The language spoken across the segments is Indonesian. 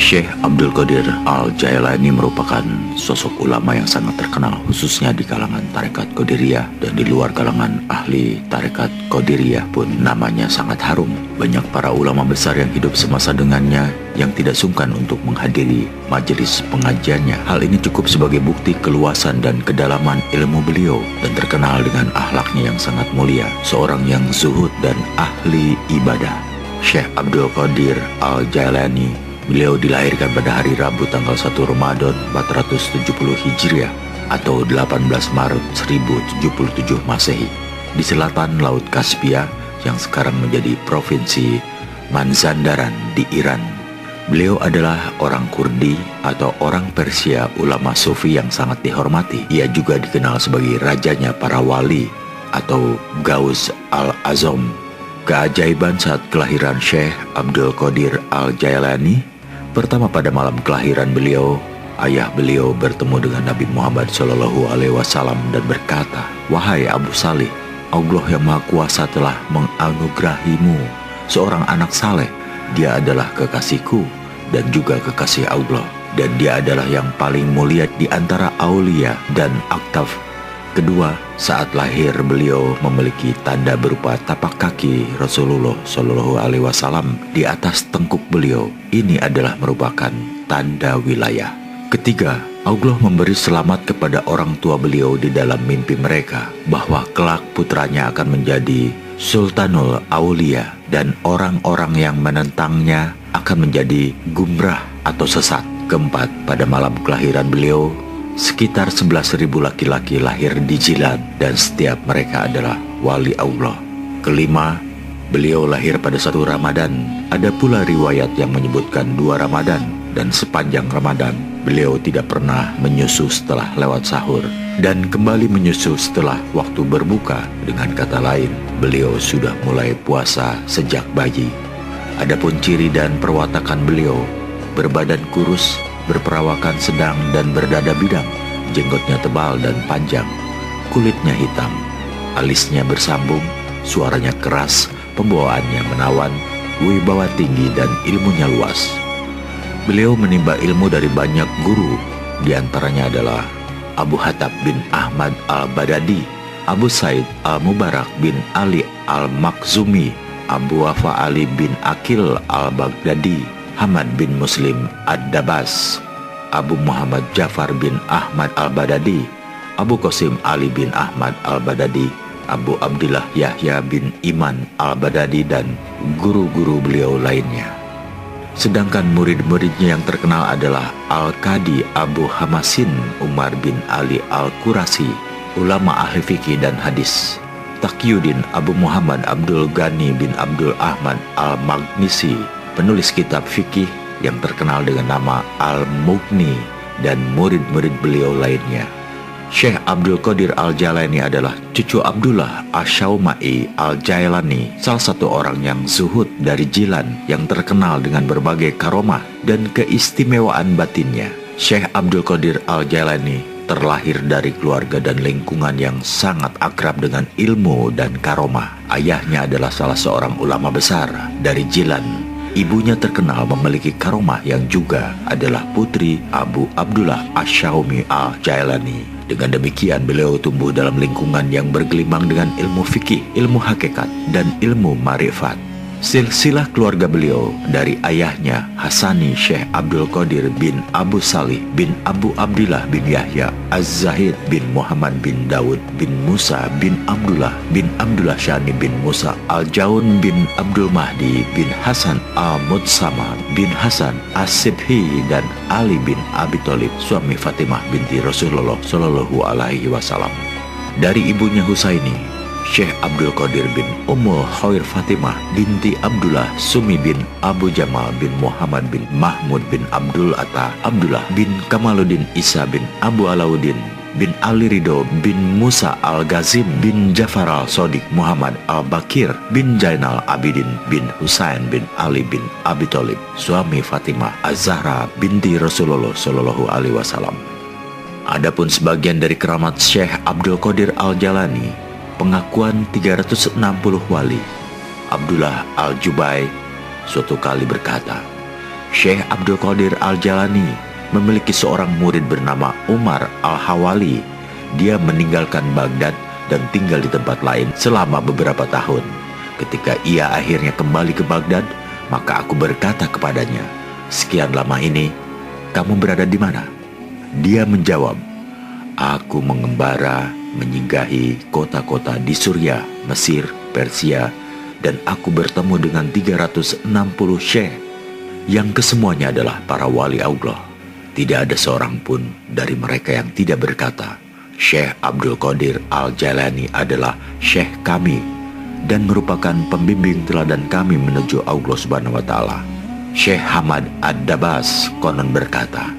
Syekh Abdul Qadir Al-Jailani merupakan sosok ulama yang sangat terkenal, khususnya di kalangan tarekat Qadiriyah, dan di luar kalangan ahli tarekat Qadiriyah pun namanya sangat harum. Banyak para ulama besar yang hidup semasa dengannya yang tidak sungkan untuk menghadiri majelis pengajiannya. Hal ini cukup sebagai bukti keluasan dan kedalaman ilmu beliau, dan terkenal dengan akhlaknya yang sangat mulia, seorang yang zuhud dan ahli ibadah. Syekh Abdul Qadir Al-Jailani, beliau dilahirkan pada hari Rabu tanggal 1 Ramadan 470 Hijriah atau 18 Maret 1077 Masehi di selatan Laut Kaspia yang sekarang menjadi provinsi Mazandaran di Iran. Beliau adalah orang Kurdi atau orang Persia, ulama sufi yang sangat dihormati. Ia juga dikenal sebagai rajanya para wali atau Gaus Al-Azam. Keajaiban saat kelahiran Syekh Abdul Qadir Al-Jailani, pertama, pada malam kelahiran beliau, ayah beliau bertemu dengan Nabi Muhammad SAW dan berkata, "Wahai Abu Salih, Allah yang Maha Kuasa telah menganugerahimu seorang anak saleh. Dia adalah kekasihku dan juga kekasih Allah, dan dia adalah yang paling mulia di antara aulia dan aktaf." Kedua, saat lahir beliau memiliki tanda berupa tapak kaki Rasulullah SAW di atas tengkuk beliau. Ini adalah merupakan tanda wilayah. Ketiga, Allah memberi selamat kepada orang tua beliau di dalam mimpi mereka bahwa kelak putranya akan menjadi Sultanul Aulia dan orang-orang yang menentangnya akan menjadi gumrah atau sesat. Keempat, pada malam kelahiran beliau, sekitar 11.000 laki-laki lahir di Jilan dan setiap mereka adalah wali Allah. Kelima, beliau lahir pada 1 Ramadan. Ada pula riwayat yang menyebutkan 2 Ramadan, dan sepanjang Ramadan beliau tidak pernah menyusu setelah lewat sahur dan kembali menyusu setelah waktu berbuka. Dengan kata lain, beliau sudah mulai puasa sejak bayi. Adapun ciri dan perwatakan beliau, berbadan kurus, berperawakan sedang dan berdada bidang, jenggotnya tebal dan panjang, kulitnya hitam, alisnya bersambung, suaranya keras, pembawaannya menawan, wibawa tinggi dan ilmunya luas. Beliau menimba ilmu dari banyak guru, di antaranya adalah Abu Hatab bin Ahmad Al-Badadi, Abu Said Al-Mubarak bin Ali Al-Makhzumi, Abu Wafa Ali bin Akil Al-Baghdadi, Hamad bin Muslim Ad-Dabas, Abu Muhammad Ja'far bin Ahmad Al-Badadi, Abu Qasim Ali bin Ahmad Al-Badadi, Abu Abdillah Yahya bin Iman Al-Badadi, dan guru-guru beliau lainnya. Sedangkan murid-muridnya yang terkenal adalah Al-Qadi Abu Hamasin Umar bin Ali Al-Qurasi, ulama ahli fikih dan hadis, Taqiyuddin Abu Muhammad Abdul Ghani bin Abdul Ahmad Al-Maghnisi, penulis kitab fikih yang terkenal dengan nama Al-Mughni, dan murid-murid beliau lainnya. Syekh Abdul Qadir Al-Jailani adalah cucu Abdullah Asy-Syaumai Al-Jailani, salah satu orang yang zuhud dari Jilan yang terkenal dengan berbagai karomah dan keistimewaan batinnya. Syekh Abdul Qadir Al-Jailani terlahir dari keluarga dan lingkungan yang sangat akrab dengan ilmu dan karomah. Ayahnya adalah salah seorang ulama besar dari Jilan. Ibunya terkenal memiliki karomah yang juga adalah putri Abu Abdullah Asy-Syaumi Al-Jailani. Dengan demikian beliau tumbuh dalam lingkungan yang bergelimang dengan ilmu fikih, ilmu hakikat, dan ilmu ma'rifat. Silsilah keluarga beliau dari ayahnya Hasani Syekh Abdul Qadir bin Abu Salih bin Abu Abdillah bin Yahya Az-Zahid bin Muhammad bin Daud bin Musa bin Abdullah bin Abdullah Syani bin Musa Al-Jaun bin Abdul Mahdi bin Hasan Al-Mutsama bin Hasan As-Sibhi dan Ali bin Abi Thalib, suami Fatimah binti Rasulullah Shallallahu Alaihi Wasallam. Dari ibunya Husaini, Syekh Abdul Qadir bin Ummul Khair Fatimah binti Abdullah Sumi bin Abu Jamal bin Muhammad bin Mahmud bin Abdul Atta Abdullah bin Kamaluddin Isa bin Abu Alauddin bin Ali Ridho bin Musa Al-Ghazim bin Jafar Al-Sodiq Muhammad Al-Bakir bin Jainal Abidin bin Husain bin Ali bin Abi Thalib, suami Fatimah Az-Zahra binti Rasulullah Shallallahu Alaihi Wasallam. Adapun sebagian dari keramat Syekh Abdul Qadir Al-Jailani, pengakuan 360 wali. Abdullah Al-Jubai suatu kali berkata, Syekh Abdul Qadir Al-Jailani memiliki seorang murid bernama Umar Al-Hawali. Dia meninggalkan Baghdad dan tinggal di tempat lain selama beberapa tahun. Ketika ia akhirnya kembali ke Baghdad, maka aku berkata kepadanya, "Sekian lama ini, kamu berada di mana?" Dia menjawab, "Aku mengembara, menyinggahi kota-kota di Suriah, Mesir, Persia, dan aku bertemu dengan 360 syekh, yang kesemuanya adalah para wali Allah. Tidak ada seorang pun dari mereka yang tidak berkata, Syekh Abdul Qadir Al-Jailani adalah syekh kami dan merupakan pembimbing teladan kami menuju Allah Subhanahu wa Ta'ala." Syekh Hamad Ad-Dabas konon berkata,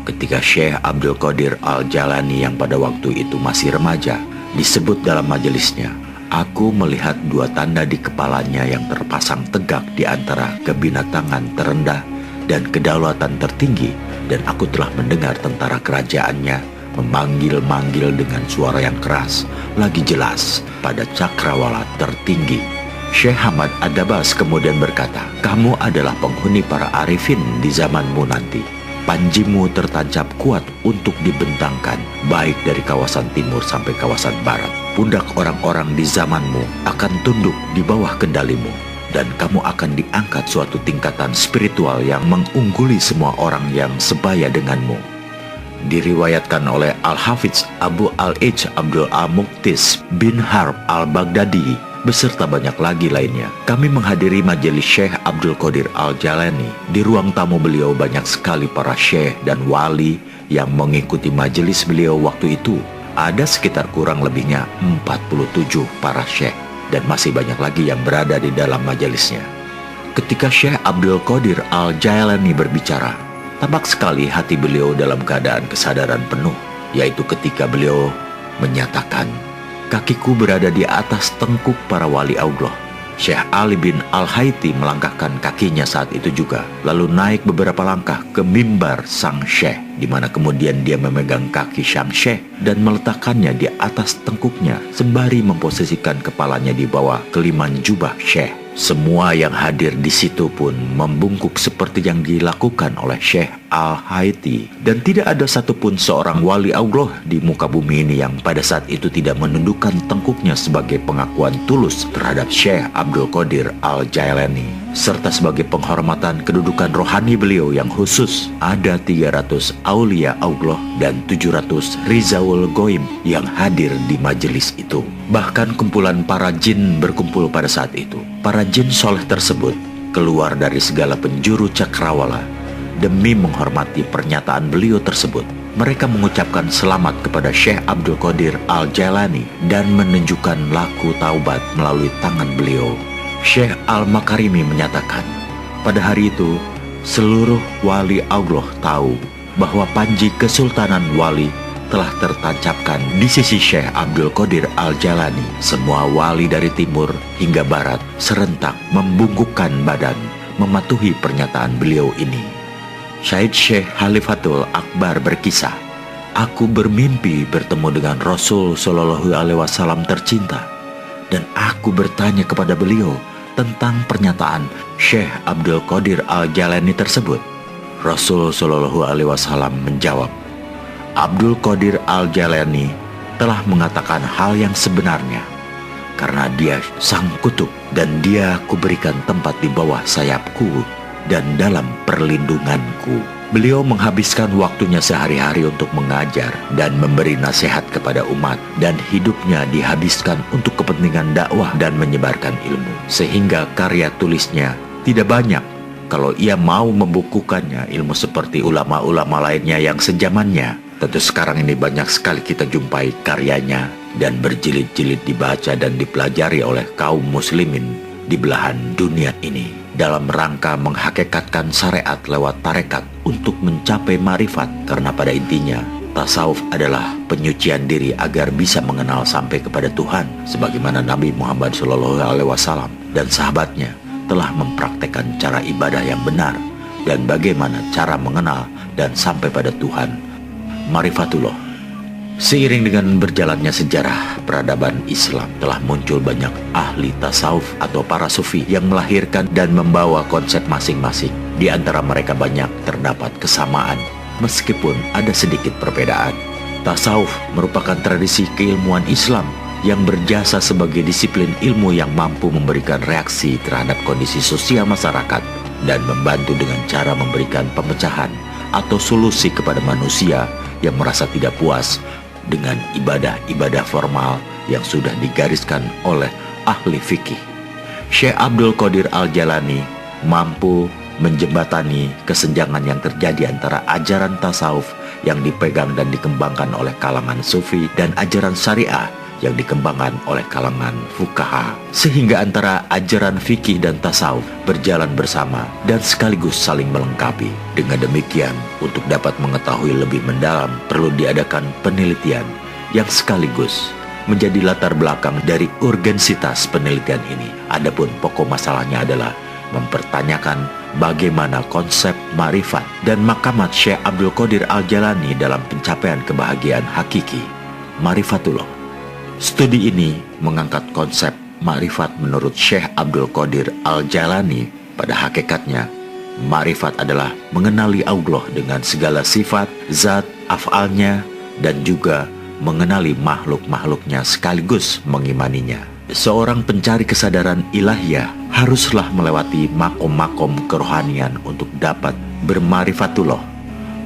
ketika Syekh Abdul Qadir Al-Jailani yang pada waktu itu masih remaja disebut dalam majelisnya, "Aku melihat dua tanda di kepalanya yang terpasang tegak di antara kebinatangan terendah dan kedaulatan tertinggi, dan aku telah mendengar tentara kerajaannya memanggil-manggil dengan suara yang keras lagi jelas pada cakrawala tertinggi." Syekh Hamad Ad-Dabas kemudian berkata, "Kamu adalah penghuni para arifin di zamanmu nanti. Panjimu tertancap kuat untuk dibentangkan, baik dari kawasan timur sampai kawasan barat. Pundak orang-orang di zamanmu akan tunduk di bawah kendalimu, dan kamu akan diangkat suatu tingkatan spiritual yang mengungguli semua orang yang sebaya denganmu." Diriwayatkan oleh Al-Hafidz Abu Al-Ij Abdul Al-Muqtis bin Harb Al-Baghdadi beserta banyak lagi lainnya. Kami menghadiri majelis Syekh Abdul Qadir Al-Jailani. Di ruang tamu beliau banyak sekali para syekh dan wali yang mengikuti majelis beliau waktu itu. Ada sekitar kurang lebihnya 47 para syekh, dan masih banyak lagi yang berada di dalam majelisnya. Ketika Syekh Abdul Qadir Al-Jailani berbicara, tampak sekali hati beliau dalam keadaan kesadaran penuh, yaitu ketika beliau menyatakan, "Kakiku berada di atas tengkuk para wali Allah." Syekh Ali bin Al-Haiti melangkahkan kakinya saat itu juga, lalu naik beberapa langkah ke mimbar sang syekh, di mana kemudian dia memegang kaki sang syekh dan meletakkannya di atas tengkuknya sembari memposisikan kepalanya di bawah keliman jubah syekh. Semua yang hadir di situ pun membungkuk seperti yang dilakukan oleh Syekh Al-Haiti, dan tidak ada satupun seorang wali Allah di muka bumi ini yang pada saat itu tidak menundukkan tengkuknya sebagai pengakuan tulus terhadap Syekh Abdul Qadir Al-Jailani. Serta sebagai penghormatan kedudukan rohani beliau yang khusus, ada 300 aulia Allah dan 700 Rizaul Goim yang hadir di majelis itu. Bahkan kumpulan para jin berkumpul pada saat itu. Para jin soleh tersebut keluar dari segala penjuru cakrawala demi menghormati pernyataan beliau tersebut. Mereka mengucapkan selamat kepada Syekh Abdul Qadir Al-Jailani dan menunjukkan laku taubat melalui tangan beliau. Syekh Al-Makarimi menyatakan, pada hari itu seluruh wali Allah tahu bahwa panji kesultanan wali telah tertancapkan di sisi Syekh Abdul Qadir Al-Jailani. Semua wali dari timur hingga barat serentak membungkukkan badan mematuhi pernyataan beliau ini. Syahid Syekh Khalifatul Akbar berkisah, "Aku bermimpi bertemu dengan Rasul Shallallahu Alaihi Wasallam tercinta, dan aku bertanya kepada beliau tentang pernyataan Syekh Abdul Qadir Al-Jailani tersebut. Rasul Shallallahu Alaihi Wasallam menjawab, Abdul Qadir Al-Jailani telah mengatakan hal yang sebenarnya, karena dia sang kutub dan dia kuberikan tempat di bawah sayapku dan dalam perlindunganku." Beliau menghabiskan waktunya sehari-hari untuk mengajar dan memberi nasihat kepada umat, dan hidupnya dihabiskan untuk kepentingan dakwah dan menyebarkan ilmu, sehingga karya tulisnya tidak banyak. Kalau ia mau membukukannya ilmu seperti ulama-ulama lainnya yang sejamannya, tentu sekarang ini banyak sekali kita jumpai karyanya dan berjilid-jilid dibaca dan dipelajari oleh kaum muslimin di belahan dunia ini, dalam rangka menghakikatkan syariat lewat tarekat untuk mencapai marifat. Karena pada intinya tasawuf adalah penyucian diri agar bisa mengenal sampai kepada Tuhan, sebagaimana Nabi Muhammad SAW dan sahabatnya telah mempraktekkan cara ibadah yang benar dan bagaimana cara mengenal dan sampai pada Tuhan, marifatullah. Seiring dengan berjalannya sejarah peradaban Islam, telah muncul banyak ahli tasawuf atau para sufi yang melahirkan dan membawa konsep masing-masing. Di antara mereka banyak terdapat kesamaan, meskipun ada sedikit perbedaan. Tasawuf merupakan tradisi keilmuan Islam yang berjasa sebagai disiplin ilmu yang mampu memberikan reaksi terhadap kondisi sosial masyarakat dan membantu dengan cara memberikan pemecahan atau solusi kepada manusia yang merasa tidak puas dengan ibadah-ibadah formal yang sudah digariskan oleh ahli fikih. Syekh Abdul Qadir Al-Jailani mampu menjembatani kesenjangan yang terjadi antara ajaran tasawuf yang dipegang dan dikembangkan oleh kalangan sufi dan ajaran syariah yang dikembangkan oleh kalangan fuqaha, sehingga antara ajaran fikih dan tasawuf berjalan bersama dan sekaligus saling melengkapi. Dengan demikian, untuk dapat mengetahui lebih mendalam perlu diadakan penelitian yang sekaligus menjadi latar belakang dari urgensitas penelitian ini. Adapun pokok masalahnya adalah mempertanyakan bagaimana konsep ma'rifat dan makamat Syekh Abdul Qadir Al-Jailani dalam pencapaian kebahagiaan hakiki, ma'rifatullah. Studi ini mengangkat konsep ma'rifat menurut Syekh Abdul Qadir Al-Jailani. Pada hakikatnya, ma'rifat adalah mengenali Allah dengan segala sifat, zat, af'alnya, dan juga mengenali makhluk-makhluknya sekaligus mengimaninya. Seorang pencari kesadaran ilahiyah haruslah melewati makom-makom kerohanian untuk dapat berma'rifatullah.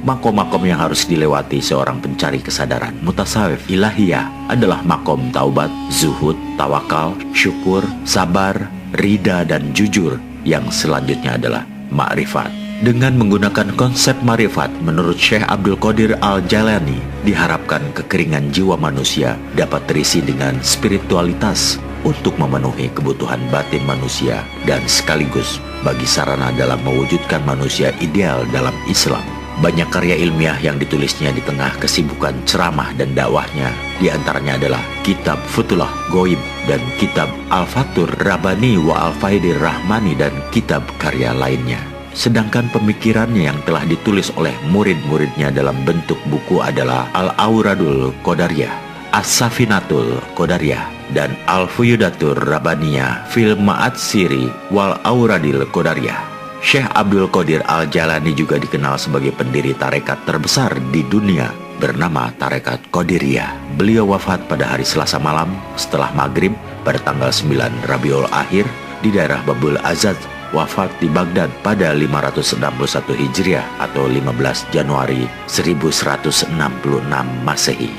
Makom-makom yang harus dilewati seorang pencari kesadaran mutasawif ilahiyah adalah makom taubat, zuhud, tawakal, syukur, sabar, rida, dan jujur. Yang selanjutnya adalah ma'rifat. Dengan menggunakan konsep ma'rifat menurut Syekh Abdul Qadir Al-Jailani, diharapkan kekeringan jiwa manusia dapat terisi dengan spiritualitas untuk memenuhi kebutuhan batin manusia dan sekaligus bagi sarana dalam mewujudkan manusia ideal dalam Islam. Banyak karya ilmiah yang ditulisnya di tengah kesibukan ceramah dan dakwahnya. Di antaranya adalah Kitab Futulah Ghaib dan Kitab Al-Fatur Rabbani wa Al-Faidir Rahmani dan kitab karya lainnya. Sedangkan pemikirannya yang telah ditulis oleh murid-muridnya dalam bentuk buku adalah Al-Auradul Qadariyah, As-Safinatul Qadariyah, dan Al-Fuyudatur Rabbaniyah fil Ma'atsiri wal Auradil Qadariyah. Syekh Abdul Qadir Al-Jailani juga dikenal sebagai pendiri tarekat terbesar di dunia bernama Tarekat Qadiriyah. Beliau wafat pada hari Selasa malam setelah maghrib pada tanggal 9 Rabiul Akhir di daerah Babul Azad. Wafat di Baghdad pada 561 Hijriah atau 15 Januari 1166 Masehi.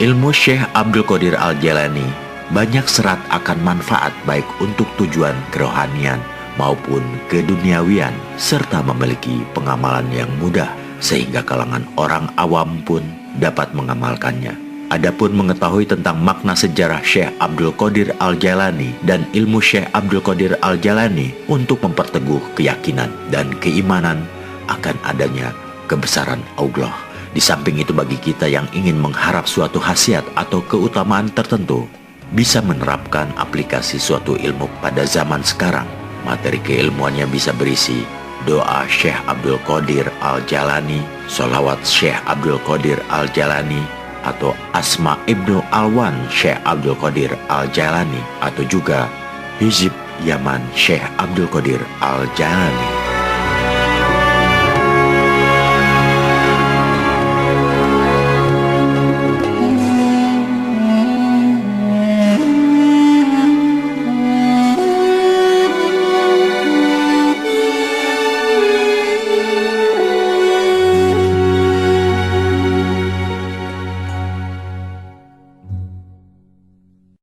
Ilmu Syekh Abdul Qadir Al-Jailani banyak serat akan manfaat baik untuk tujuan kerohanian maupun keduniawian, serta memiliki pengamalan yang mudah sehingga kalangan orang awam pun dapat mengamalkannya. Adapun mengetahui tentang makna sejarah Syekh Abdul Qadir Al-Jailani dan ilmu Syekh Abdul Qadir Al-Jailani untuk memperteguh keyakinan dan keimanan akan adanya kebesaran Allah. Di samping itu, bagi kita yang ingin mengharap suatu khasiat atau keutamaan tertentu, bisa menerapkan aplikasi suatu ilmu pada zaman sekarang. Materi keilmuannya bisa berisi doa Syekh Abdul Qadir Al-Jailani, sholawat Syekh Abdul Qadir Al-Jailani, atau Asma Ibnu Alwan Syekh Abdul Qadir Al-Jailani, atau juga Hizib Yaman Syekh Abdul Qadir Al-Jailani.